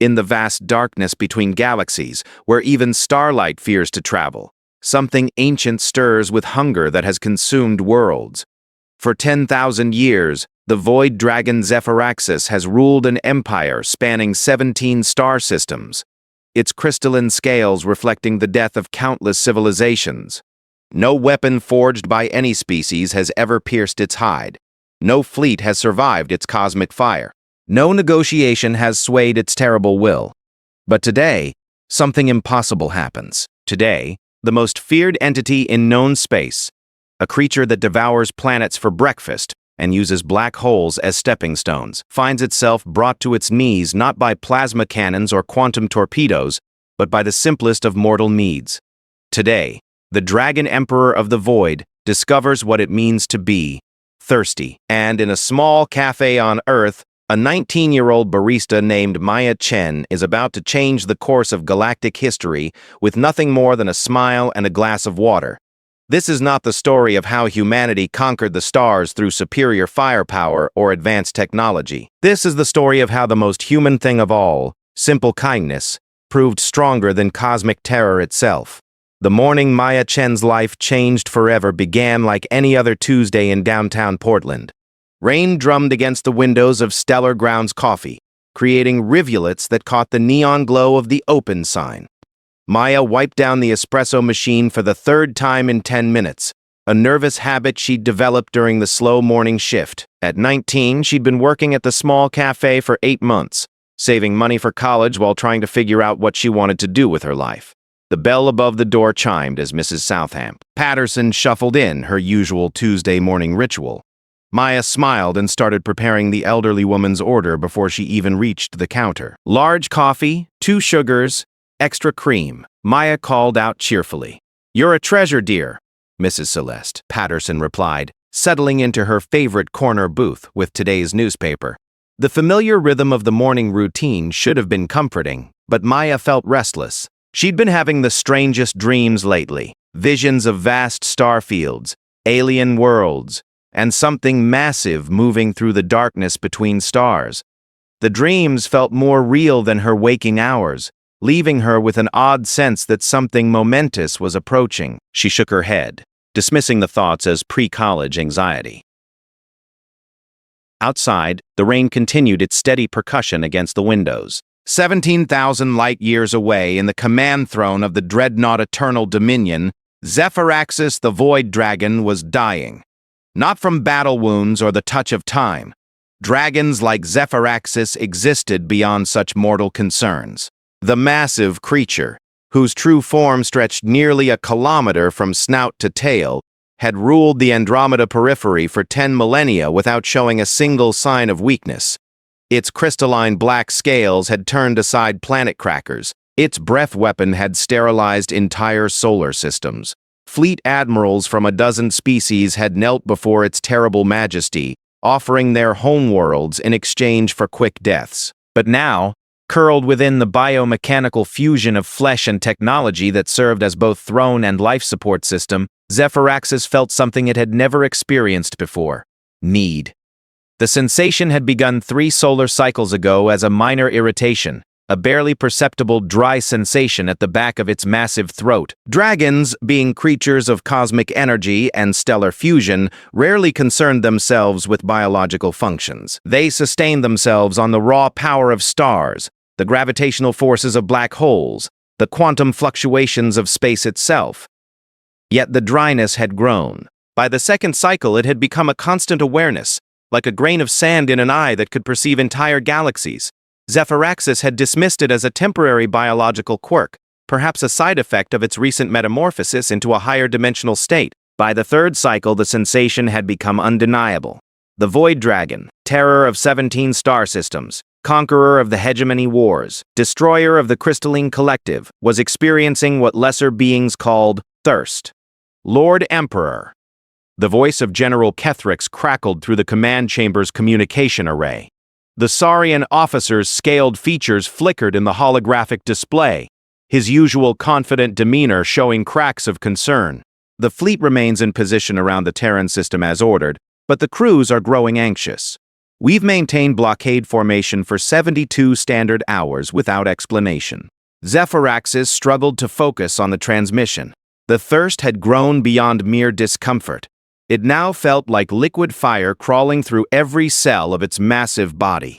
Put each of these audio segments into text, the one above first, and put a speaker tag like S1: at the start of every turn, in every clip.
S1: in the vast darkness between galaxies, where even starlight fears to travel. Something ancient stirs with hunger that has consumed worlds. For 10,000 years, the void dragon Zephyrexis has ruled an empire spanning 17 star systems, its crystalline scales reflecting the death of countless civilizations. No weapon forged by any species has ever pierced its hide. No fleet has survived its cosmic fire. No negotiation has swayed its terrible will. But today, something impossible happens. Today, the most feared entity in known space, a creature that devours planets for breakfast and uses black holes as stepping stones, finds itself brought to its knees not by plasma cannons or quantum torpedoes, but by the simplest of mortal needs. Today, the Dragon Emperor of the Void discovers what it means to be thirsty. And in a small cafe on Earth, a 19-year-old barista named Maya Chen is about to change the course of galactic history with nothing more than a smile and a glass of water. This is not the story of how humanity conquered the stars through superior firepower or advanced technology. This is the story of how the most human thing of all, simple kindness, proved stronger than cosmic terror itself. The morning Maya Chen's life changed forever began like any other Tuesday in downtown Portland. Rain drummed against the windows of Stellar Grounds Coffee, creating rivulets that caught the neon glow of the open sign. Maya wiped down the espresso machine for the third time in 10 minutes, a nervous habit she'd developed during the slow morning shift. At 19, she'd been working at the small cafe for 8 months, saving money for college while trying to figure out what she wanted to do with her life. The bell above the door chimed as Mrs. Southamp Patterson shuffled in, her usual Tuesday morning ritual. Maya smiled and started preparing the elderly woman's order before she even reached the counter. Large coffee, 2 sugars, extra cream, Maya called out cheerfully. "You're a treasure, dear," Mrs. Celeste Patterson replied, settling into her favorite corner booth with today's newspaper. The familiar rhythm of the morning routine should have been comforting, but Maya felt restless. She'd been having the strangest dreams lately, visions of vast star fields, alien worlds, and something massive moving through the darkness between stars. The dreams felt more real than her waking hours, leaving her with an odd sense that something momentous was approaching. She shook her head, dismissing the thoughts as pre-college anxiety. Outside, the rain continued its steady percussion against the windows. 17,000 light-years away in the command throne of the dreadnought Eternal Dominion, Zephyrexis the Void Dragon was dying. Not from battle wounds or the touch of time. Dragons like Zephyrexis existed beyond such mortal concerns. The massive creature, whose true form stretched nearly a kilometer from snout to tail, had ruled the Andromeda periphery for 10 millennia without showing a single sign of weakness. Its crystalline black scales had turned aside planet crackers. Its breath weapon had sterilized entire solar systems. Fleet admirals from a dozen species had knelt before its terrible majesty, offering their homeworlds in exchange for quick deaths. But now, curled within the biomechanical fusion of flesh and technology that served as both throne and life support system, Zephyrexis felt something it had never experienced before: need. The sensation had begun 3 solar cycles ago as a minor irritation, a barely perceptible dry sensation at the back of its massive throat. Dragons, being creatures of cosmic energy and stellar fusion, rarely concerned themselves with biological functions. They sustained themselves on the raw power of stars, the gravitational forces of black holes, the quantum fluctuations of space itself. Yet the dryness had grown. By the second cycle, it had become a constant awareness, like a grain of sand in an eye that could perceive entire galaxies. Zephyrexis had dismissed it as a temporary biological quirk, perhaps a side effect of its recent metamorphosis into a higher dimensional state. By the third cycle, the sensation had become undeniable. The Void Dragon, terror of 17 star systems, conqueror of the hegemony wars, destroyer of the crystalline collective, was experiencing what lesser beings called thirst. Lord Emperor. The voice of General Kethrix crackled through the command chamber's communication array. The Saurian officer's scaled features flickered in the holographic display, his usual confident demeanor showing cracks of concern. The fleet remains in position around the Terran system as ordered, but the crews are growing anxious. We've maintained blockade formation for 72 standard hours without explanation. Zephyrexis struggled to focus on the transmission. The thirst had grown beyond mere discomfort. It now felt like liquid fire crawling through every cell of its massive body.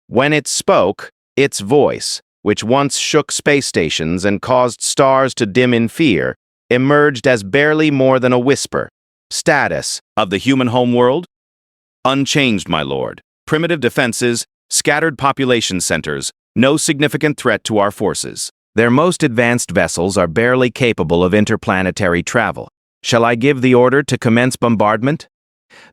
S1: When it spoke, its voice, which once shook space stations and caused stars to dim in fear, emerged as barely more than a whisper. Status of the human homeworld? Unchanged, my lord. Primitive defenses, scattered population centers, no significant threat to our forces. Their most advanced vessels are barely capable of interplanetary travel. Shall I give the order to commence bombardment?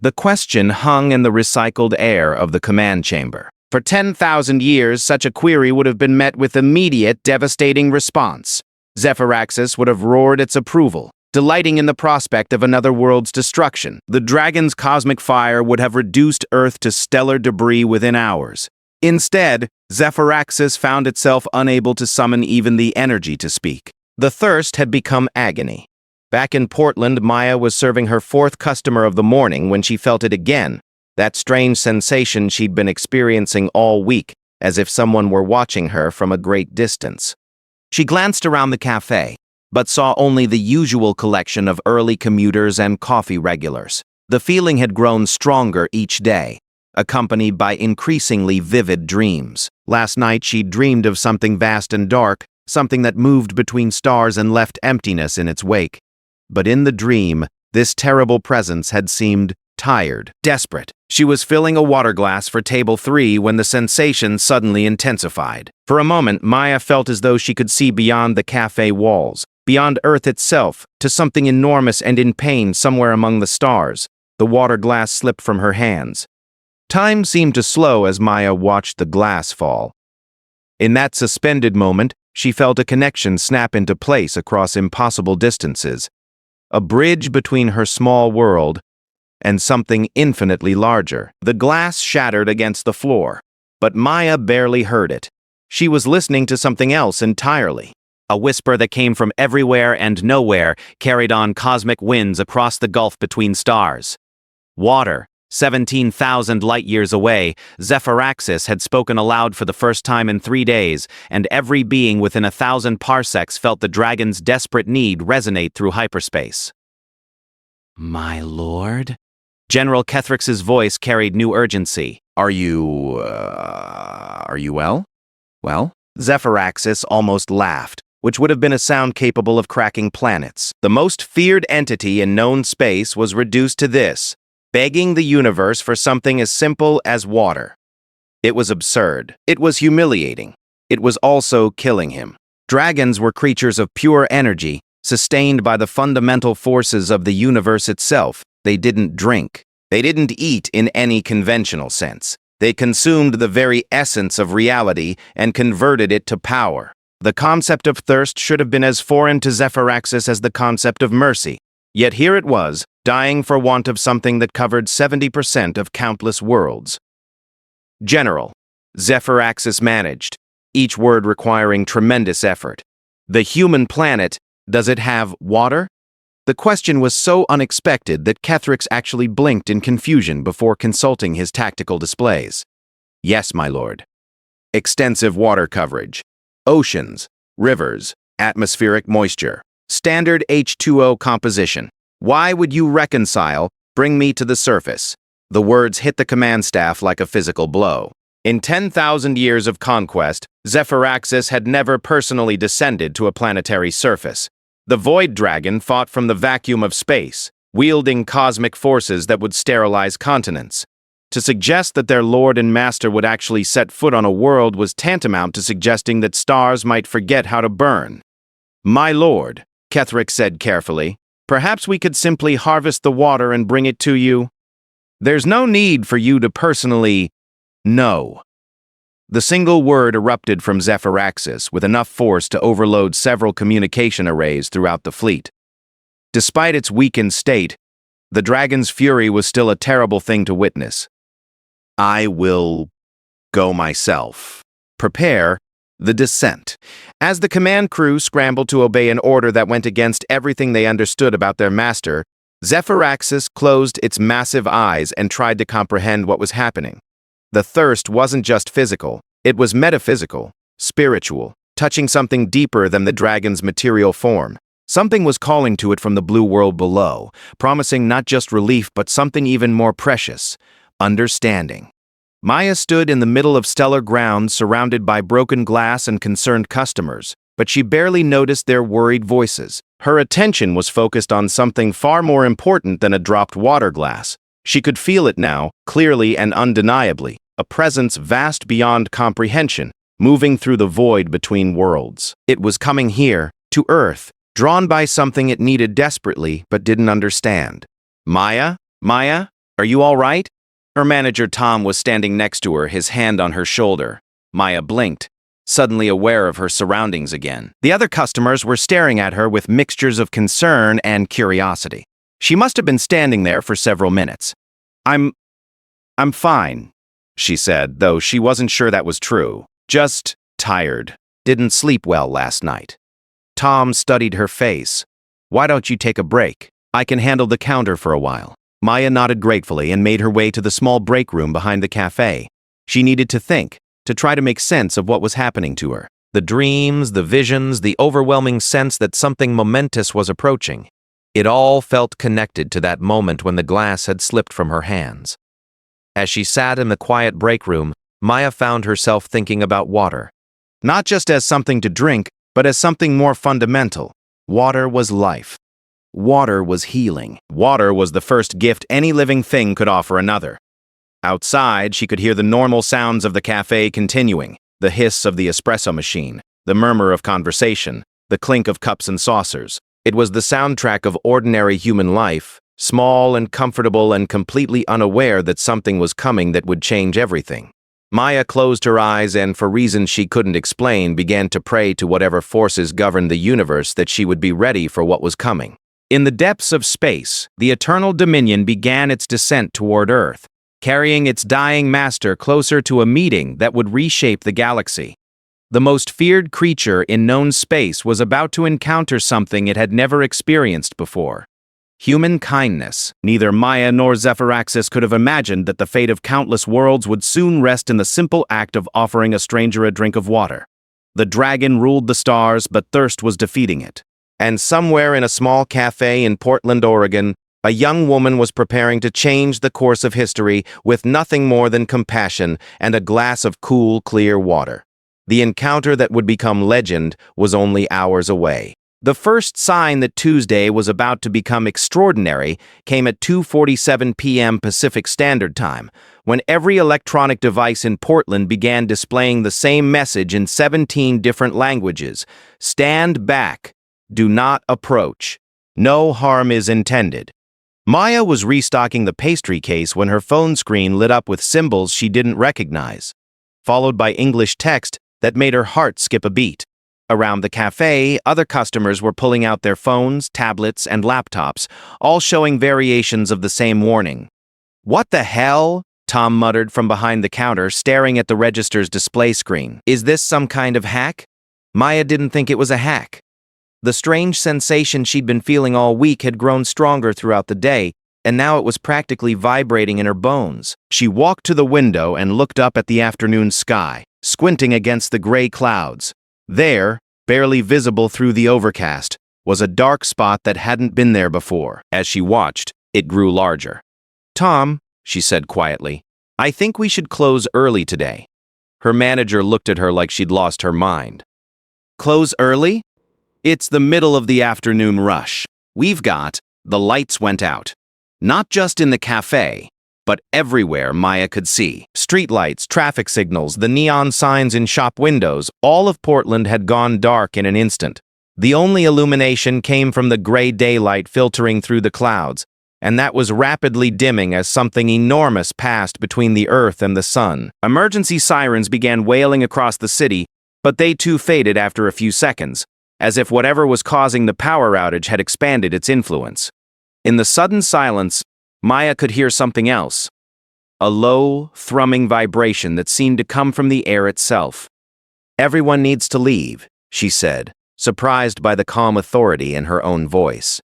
S1: The question hung in the recycled air of the command chamber. For 10,000 years, such a query would have been met with immediate, devastating response. Zephyrexis would have roared its approval, delighting in the prospect of another world's destruction. The dragon's cosmic fire would have reduced Earth to stellar debris within hours. Instead, Zephyrexis found itself unable to summon even the energy to speak. The thirst had become agony. Back in Portland, Maya was serving her fourth customer of the morning when she felt it again, that strange sensation she'd been experiencing all week, as if someone were watching her from a great distance. She glanced around the cafe, but saw only the usual collection of early commuters and coffee regulars. The feeling had grown stronger each day, accompanied by increasingly vivid dreams. Last night she dreamed of something vast and dark, something that moved between stars and left emptiness in its wake. But in the dream, this terrible presence had seemed tired, desperate. She was filling a water glass for table 3 when the sensation suddenly intensified. For a moment, Maya felt as though she could see beyond the cafe walls, beyond Earth itself, to something enormous and in pain somewhere among the stars. The water glass slipped from her hands. Time seemed to slow as Maya watched the glass fall. In that suspended moment, she felt a connection snap into place across impossible distances. A bridge between her small world and something infinitely larger. The glass shattered against the floor, but Maya barely heard it. She was listening to something else entirely. A whisper that came from everywhere and nowhere carried on cosmic winds across the gulf between stars. Water, 17,000 light-years away, Zephyrexis had spoken aloud for the first time in 3 days, and every being within 1,000 parsecs felt the dragon's desperate need resonate through hyperspace. My lord? General Kethrix's voice carried new urgency. Are you well? Well? Zephyrexis almost laughed, which would have been a sound capable of cracking planets. The most feared entity in known space was reduced to this, begging the universe for something as simple as water. It was absurd. It was humiliating. It was also killing him. Dragons were creatures of pure energy, sustained by the fundamental forces of the universe itself. They didn't drink. They didn't eat in any conventional sense. They consumed the very essence of reality and converted it to power. The concept of thirst should have been as foreign to Zephyrexis as the concept of mercy. Yet here it was, dying for want of something that covered 70% of countless worlds. General, Zephyrexis managed, each word requiring tremendous effort. The human planet, does it have water? The question was so unexpected that Kethrix actually blinked in confusion before consulting his tactical displays. Yes, my lord. Extensive water coverage. Oceans, rivers, atmospheric moisture. Standard H2O composition. Why would you reconcile, bring me to the surface? The words hit the command staff like a physical blow. In 10,000 years of conquest, Zephyrexis had never personally descended to a planetary surface. The Void Dragon fought from the vacuum of space, wielding cosmic forces that would sterilize continents. To suggest that their lord and master would actually set foot on a world was tantamount to suggesting that stars might forget how to burn. My lord, Kethrix said carefully, perhaps we could simply harvest the water and bring it to you. There's no need for you to personally... No. The single word erupted from Zephyrexis with enough force to overload several communication arrays throughout the fleet. Despite its weakened state, the dragon's fury was still a terrible thing to witness. I will go myself. Prepare the descent. As the command crew scrambled to obey an order that went against everything they understood about their master, Zephyrexis closed its massive eyes and tried to comprehend what was happening. The thirst wasn't just physical, it was metaphysical, spiritual, touching something deeper than the dragon's material form. Something was calling to it from the blue world below, promising not just relief but something even more precious: understanding. Maya stood in the middle of stellar grounds surrounded by broken glass and concerned customers, but she barely noticed their worried voices. Her attention was focused on something far more important than a dropped water glass. She could feel it now, clearly and undeniably, a presence vast beyond comprehension, moving through the void between worlds. It was coming here, to Earth, drawn by something it needed desperately but didn't understand. Maya? Maya? Are you all right? Her manager Tom was standing next to her, his hand on her shoulder. Maya blinked, suddenly aware of her surroundings again. The other customers were staring at her with mixtures of concern and curiosity. She must have been standing there for several minutes. I'm fine, she said, though she wasn't sure that was true. Just tired. Didn't sleep well last night. Tom studied her face. Why don't you take a break? I can handle the counter for a while. Maya nodded gratefully and made her way to the small break room behind the cafe. She needed to think, to try to make sense of what was happening to her. The dreams, the visions, the overwhelming sense that something momentous was approaching. It all felt connected to that moment when the glass had slipped from her hands. As she sat in the quiet break room, Maya found herself thinking about water. Not just as something to drink, but as something more fundamental. Water was life. Water was healing. Water was the first gift any living thing could offer another. Outside, she could hear the normal sounds of the cafe continuing, the hiss of the espresso machine, the murmur of conversation, the clink of cups and saucers. It was the soundtrack of ordinary human life, small and comfortable and completely unaware that something was coming that would change everything. Maya closed her eyes and, for reasons she couldn't explain, began to pray to whatever forces governed the universe that she would be ready for what was coming. In the depths of space, the Eternal Dominion began its descent toward Earth, carrying its dying master closer to a meeting that would reshape the galaxy. The most feared creature in known space was about to encounter something it had never experienced before. Human kindness. Neither Maya nor Zephyraxis could have imagined that the fate of countless worlds would soon rest in the simple act of offering a stranger a drink of water. The dragon ruled the stars, but thirst was defeating it. And somewhere in a small cafe in Portland, Oregon, a young woman was preparing to change the course of history with nothing more than compassion and a glass of cool, clear water. The encounter that would become legend was only hours away. The first sign that Tuesday was about to become extraordinary came at 2:47 p.m. Pacific Standard Time, when every electronic device in Portland began displaying the same message in 17 different languages. Stand back. Do not approach. No harm is intended. Maya was restocking the pastry case when her phone screen lit up with symbols she didn't recognize, followed by English text that made her heart skip a beat. Around the cafe, other customers were pulling out their phones, tablets, and laptops, all showing variations of the same warning. What the hell? Tom muttered from behind the counter, staring at the register's display screen. Is this some kind of hack? Maya didn't think it was a hack. The strange sensation she'd been feeling all week had grown stronger throughout the day, and now it was practically vibrating in her bones. She walked to the window and looked up at the afternoon sky, squinting against the gray clouds. There, barely visible through the overcast, was a dark spot that hadn't been there before. As she watched, it grew larger. "Tom," she said quietly, "I think we should close early today." Her manager looked at her like she'd lost her mind. "Close early? It's the middle of the afternoon rush. The lights went out. Not just in the cafe, but everywhere Maya could see. Streetlights, traffic signals, the neon signs in shop windows, all of Portland had gone dark in an instant. The only illumination came from the gray daylight filtering through the clouds, and that was rapidly dimming as something enormous passed between the earth and the sun. Emergency sirens began wailing across the city, but they too faded after a few seconds, as if whatever was causing the power outage had expanded its influence. In the sudden silence, Maya could hear something else. A low, thrumming vibration that seemed to come from the air itself. "Everyone needs to leave," she said, surprised by the calm authority in her own voice.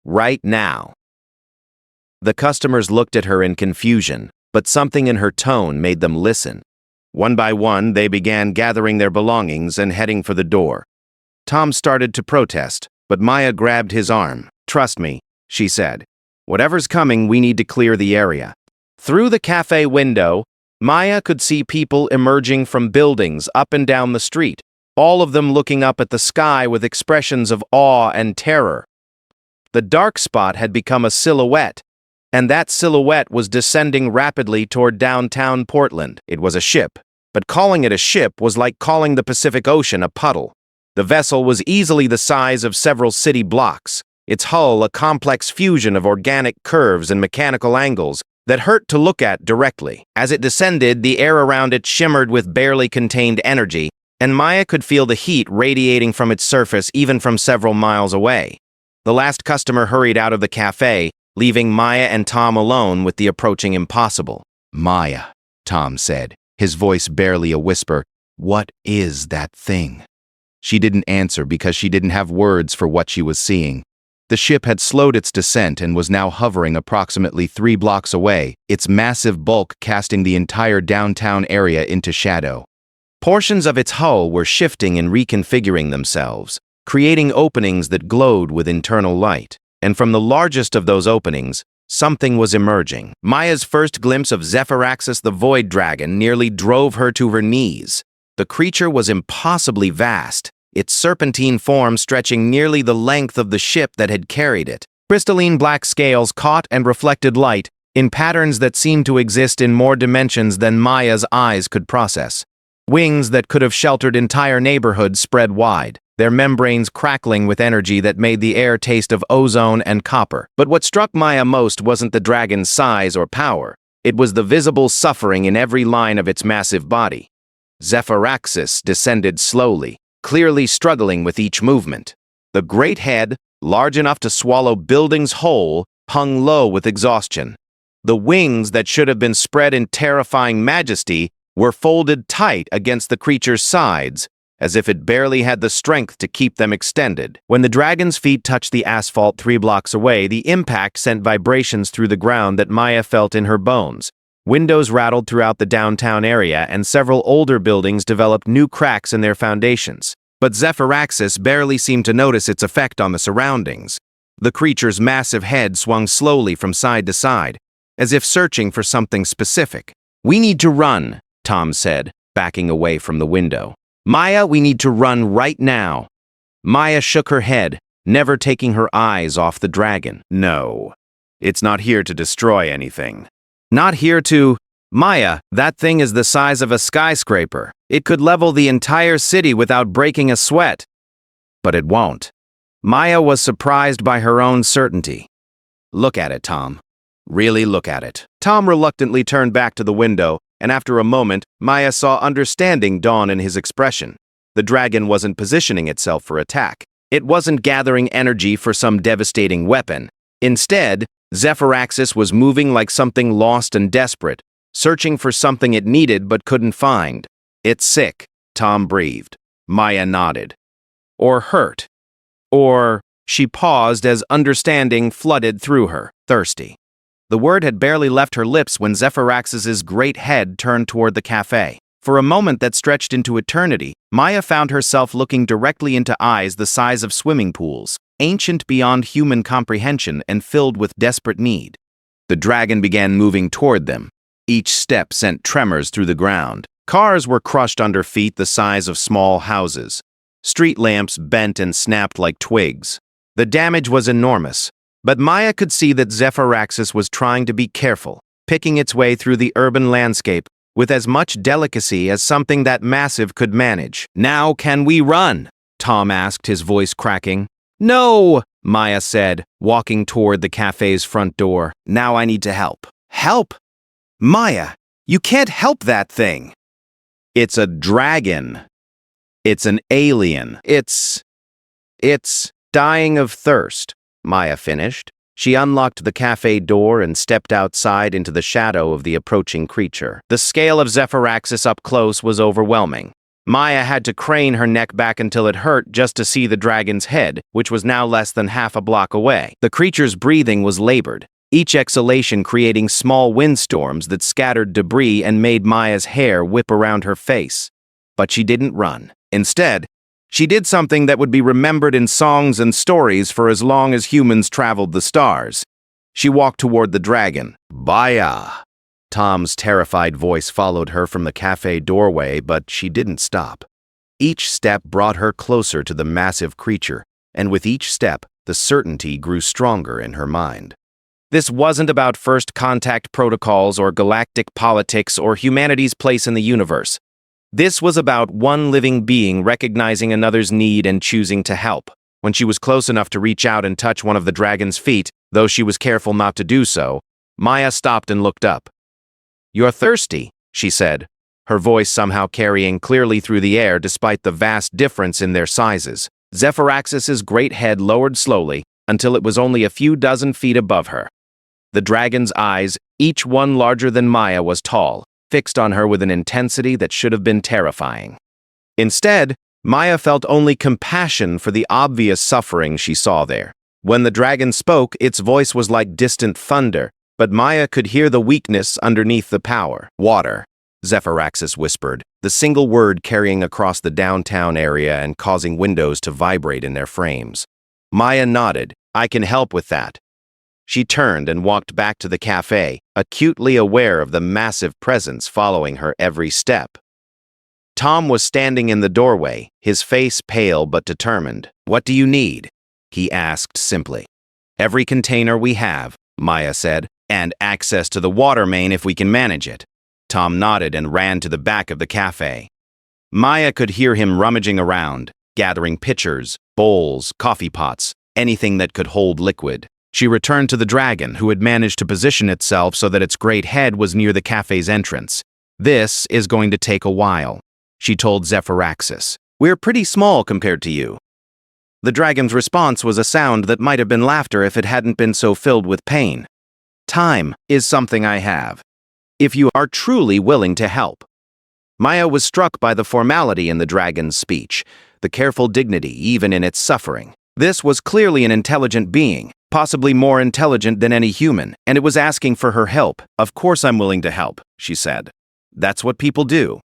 S1: "Right now." The customers looked at her in confusion, but something in her tone made them listen. One by one, they began gathering their belongings and heading for the door. Tom started to protest, but Maya grabbed his arm. "Trust me," she said. "Whatever's coming, we need to clear the area." Through the cafe window, Maya could see people emerging from buildings up and down the street, all of them looking up at the sky with expressions of awe and terror. The dark spot had become a silhouette, and that silhouette was descending rapidly toward downtown Portland. It was a ship, but calling it a ship was like calling the Pacific Ocean a puddle. The vessel was easily the size of several city blocks, its hull a complex fusion of organic curves and mechanical angles that hurt to look at directly. As it descended, the air around it shimmered with barely contained energy, and Maya could feel the heat radiating from its surface even from several miles away. The last customer hurried out of the cafe, leaving Maya and Tom alone with the approaching impossible. "Maya," Tom said, his voice barely a whisper, "what is that thing?" She didn't answer because she didn't have words for what she was seeing. The ship had slowed its descent and was now hovering approximately 3 blocks away, its massive bulk casting the entire downtown area into shadow. Portions of its hull were shifting and reconfiguring themselves, creating openings that glowed with internal light. And from the largest of those openings, something was emerging. Maya's first glimpse of Zephyrraxis the Void Dragon nearly drove her to her knees. The creature was impossibly vast, its serpentine form stretching nearly the length of the ship that had carried it. Crystalline black scales caught and reflected light in patterns that seemed to exist in more dimensions than Maya's eyes could process. Wings that could have sheltered entire neighborhoods spread wide, their membranes crackling with energy that made the air taste of ozone and copper. But what struck Maya most wasn't the dragon's size or power. It was the visible suffering in every line of its massive body. Zephyrraxis descended slowly, clearly struggling with each movement. The great head, large enough to swallow buildings whole, hung low with exhaustion. The wings that should have been spread in terrifying majesty were folded tight against the creature's sides, as if it barely had the strength to keep them extended. When the dragon's feet touched the asphalt 3 blocks away, the impact sent vibrations through the ground that Maya felt in her bones. Windows rattled throughout the downtown area, and several older buildings developed new cracks in their foundations. But Zephyrraxis barely seemed to notice its effect on the surroundings. The creature's massive head swung slowly from side to side, as if searching for something specific. "We need to run," Tom said, backing away from the window. "Maya, we need to run right now." Maya shook her head, never taking her eyes off the dragon. "No, it's not here to destroy anything. Not here to—" "Maya, that thing is the size of a skyscraper. It could level the entire city without breaking a sweat." "But it won't." Maya was surprised by her own certainty. "Look at it, Tom. Really look at it." Tom reluctantly turned back to the window, and after a moment, Maya saw understanding dawn in his expression. The dragon wasn't positioning itself for attack. It wasn't gathering energy for some devastating weapon. Instead, Zephyrraxis was moving like something lost and desperate, searching for something it needed but couldn't find. "It's sick," Tom breathed. Maya nodded. "Or hurt." Or— She paused as understanding flooded through her, thirsty. The word had barely left her lips when Zephyrraxis's great head turned toward the cafe. For a moment that stretched into eternity, Maya found herself looking directly into eyes the size of swimming pools, ancient beyond human comprehension and filled with desperate need. The dragon began moving toward them. Each step sent tremors through the ground. Cars were crushed under feet the size of small houses. Street lamps bent and snapped like twigs. The damage was enormous, but Maya could see that Zephyrraxis was trying to be careful, picking its way through the urban landscape with as much delicacy as something that massive could manage. "Now can we run?" Tom asked, his voice cracking. "No," Maya said, walking toward the cafe's front door. "Now I need to help." "Help? Maya, you can't help that thing." "It's a dragon. It's an alien. It's dying of thirst," Maya finished. She unlocked the cafe door and stepped outside into the shadow of the approaching creature. The scale of Zephyrraxis up close was overwhelming. Maya had to crane her neck back until it hurt just to see the dragon's head, which was now less than half a block away. The creature's breathing was labored. each exhalation creating small windstorms that scattered debris and made Maya's hair whip around her face. But she didn't run. Instead, she did something that would be remembered in songs and stories for as long as humans traveled the stars. She walked toward the dragon. Baya! Tom's terrified voice followed her from the cafe doorway, but she didn't stop. Each step brought her closer to the massive creature, and with each step, the certainty grew stronger in her mind. This wasn't about first contact protocols or galactic politics or humanity's place in the universe. This was about one living being recognizing another's need and choosing to help. When she was close enough to reach out and touch one of the dragon's feet, though she was careful not to do so, Maya stopped and looked up. "You're thirsty," she said, her voice somehow carrying clearly through the air despite the vast difference in their sizes. Zephyraxis's great head lowered slowly until it was only a few dozen feet above her. The dragon's eyes, each one larger than Maya, was tall, fixed on her with an intensity that should have been terrifying. Instead, Maya felt only compassion for the obvious suffering she saw there. When the dragon spoke, its voice was like distant thunder, but Maya could hear the weakness underneath the power. "Water," Zephyraxis whispered, the single word carrying across the downtown area and causing windows to vibrate in their frames. Maya nodded. "I can help with that." She turned and walked back to the cafe, acutely aware of the massive presence following her every step. Tom was standing in the doorway, his face pale but determined. "What do you need?" he asked simply. "Every container we have," Maya said, "and access to the water main if we can manage it." Tom nodded and ran to the back of the cafe. Maya could hear him rummaging around, gathering pitchers, bowls, coffee pots, anything that could hold liquid. She returned to the dragon, who had managed to position itself so that its great head was near the cafe's entrance. "This is going to take a while," she told Zephyraxis. "We're pretty small compared to you." The dragon's response was a sound that might have been laughter if it hadn't been so filled with pain. "Time is something I have. If you are truly willing to help." Maya was struck by the formality in the dragon's speech, the careful dignity even in its suffering. This was clearly an intelligent being, possibly more intelligent than any human, and it was asking for her help. "Of course I'm willing to help," she said. "That's what people do."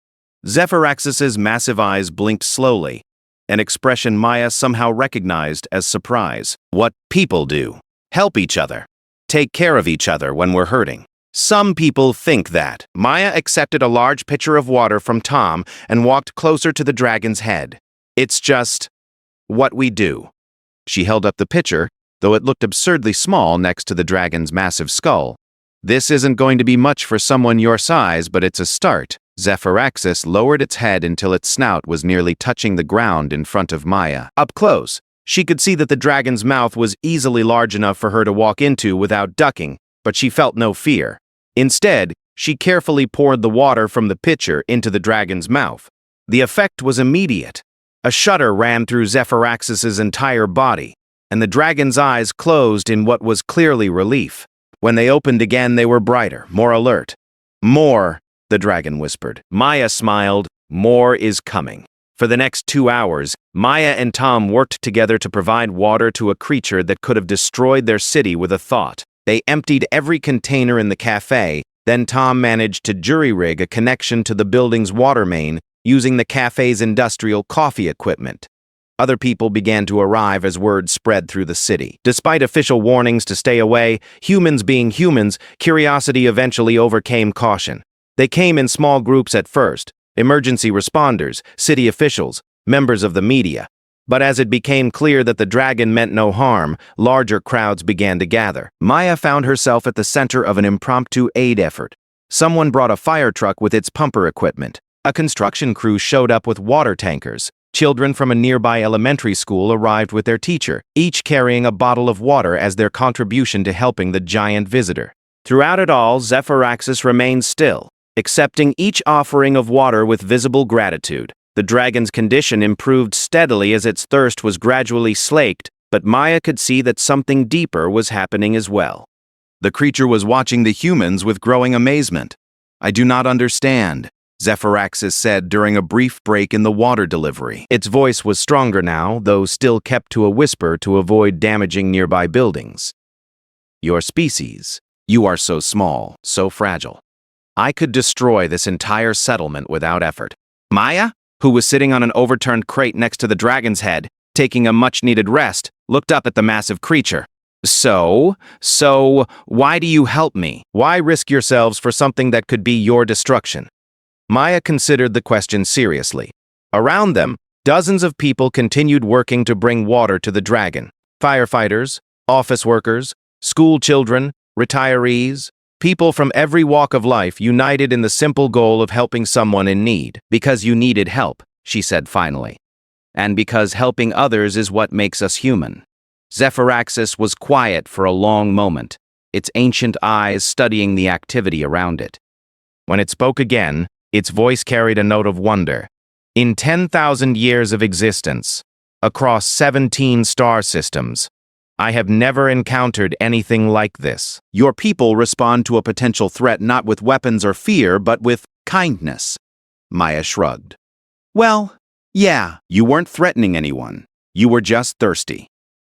S1: Zephyraxis's massive eyes blinked slowly, an expression Maya somehow recognized as surprise. "What people do. Help each other. Take care of each other when we're hurting. Some people think that." Maya accepted a large pitcher of water from Tom and walked closer to the dragon's head. "It's just what we do." She held up the pitcher, though it looked absurdly small next to the dragon's massive skull. "This isn't going to be much for someone your size, but it's a start." Zephyraxis lowered its head until its snout was nearly touching the ground in front of Maya. Up close, she could see that the dragon's mouth was easily large enough for her to walk into without ducking, but she felt no fear. Instead, she carefully poured the water from the pitcher into the dragon's mouth. The effect was immediate. A shudder ran through Zephyraxis's entire body, and the dragon's eyes closed in what was clearly relief. When they opened again, they were brighter, more alert. "More," the dragon whispered. Maya smiled. "More is coming." For the next 2 hours, Maya and Tom worked together to provide water to a creature that could have destroyed their city with a thought. They emptied every container in the cafe, then Tom managed to jury-rig a connection to the building's water main using the cafe's industrial coffee equipment. Other people began to arrive as word spread through the city. Despite official warnings to stay away, humans being humans, curiosity eventually overcame caution. They came in small groups at first, emergency responders, city officials, members of the media. But as it became clear that the dragon meant no harm, larger crowds began to gather. Maya found herself at the center of an impromptu aid effort. Someone brought a fire truck with its pumper equipment. A construction crew showed up with water tankers. Children from a nearby elementary school arrived with their teacher, each carrying a bottle of water as their contribution to helping the giant visitor. Throughout it all, Zephyraxis remained still, accepting each offering of water with visible gratitude. The dragon's condition improved steadily as its thirst was gradually slaked, but Maya could see that something deeper was happening as well. The creature was watching the humans with growing amazement. "I do not understand," Zephyraxis said during a brief break in the water delivery. Its voice was stronger now, though still kept to a whisper to avoid damaging nearby buildings. Your species. You are so small, so fragile. I could destroy this entire settlement without effort. Maya, who was sitting on an overturned crate next to the dragon's head, taking a much-needed rest, looked up at the massive creature. So, why do you help me? Why risk yourselves for something that could be your destruction? Maya considered the question seriously. Around them, dozens of people continued working to bring water to the dragon. Firefighters, office workers, school children, retirees, people from every walk of life united in the simple goal of helping someone in need. Because you needed help, she said finally. And because helping others is what makes us human. Zephyraxis was quiet for a long moment, its ancient eyes studying the activity around it. When it spoke again, its voice carried a note of wonder. In 10,000 years of existence, across 17 star systems, I have never encountered anything like this. Your people respond to a potential threat not with weapons or fear, but with kindness. Maya shrugged. Well, yeah, you weren't threatening anyone. You were just thirsty.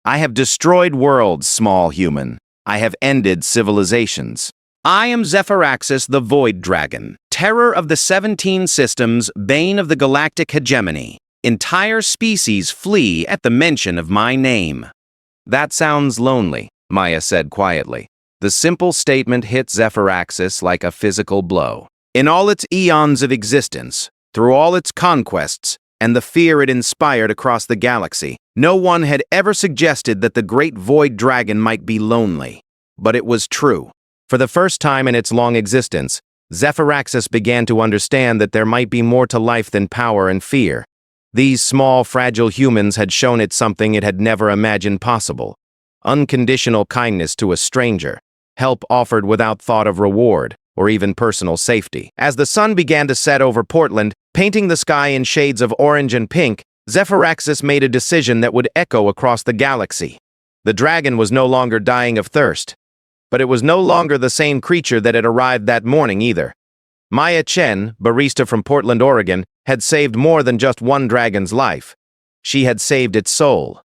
S1: I have destroyed worlds, small human. I have ended civilizations. I am Zephyraxis the Void Dragon, terror of the 17 systems, bane of the galactic hegemony. Entire species flee at the mention of my name. That sounds lonely, Maya said quietly. The simple statement hit Zephyraxis like a physical blow. In all its eons of existence, through all its conquests, and the fear it inspired across the galaxy, no one had ever suggested that the great Void Dragon might be lonely. But it was true. For the first time in its long existence, Zephyraxis began to understand that there might be more to life than power and fear. These small, fragile humans had shown it something it had never imagined possible. Unconditional kindness to a stranger, help offered without thought of reward, or even personal safety. As the sun began to set over Portland, painting the sky in shades of orange and pink, Zephyraxis made a decision that would echo across the galaxy. The dragon was no longer dying of thirst. But it was no longer the same creature that had arrived that morning either. Maya Chen, barista from Portland, Oregon, had saved more than just one dragon's life. She had saved its soul.